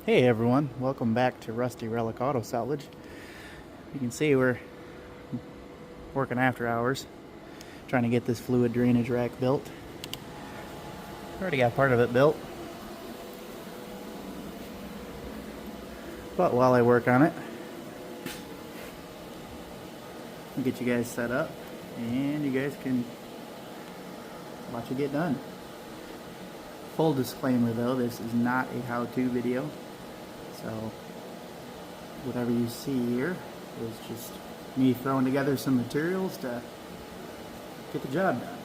Hey everyone, welcome back to Rusty Relic Auto Salvage. You can see we're working after hours trying to get this fluid drainage rack built. Already got part of it built, but while I work on it, I'll get you guys set up and you guys can watch it get done. Full disclaimer though, this is not a how-to video, so whatever you see here is just me throwing together some materials to get the job done.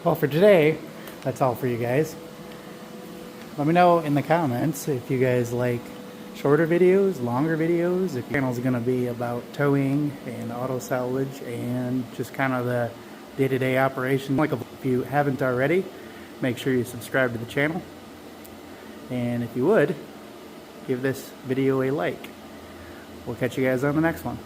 Well, for today, that's all for you guys. Let me know in the comments if you guys like shorter videos, longer videos, if your channel's going to be about towing and auto salvage and just kind of the day-to-day operation. Like, if you haven't already, make sure you subscribe to the channel. And if you would, give this video a like. We'll catch you guys on the next one.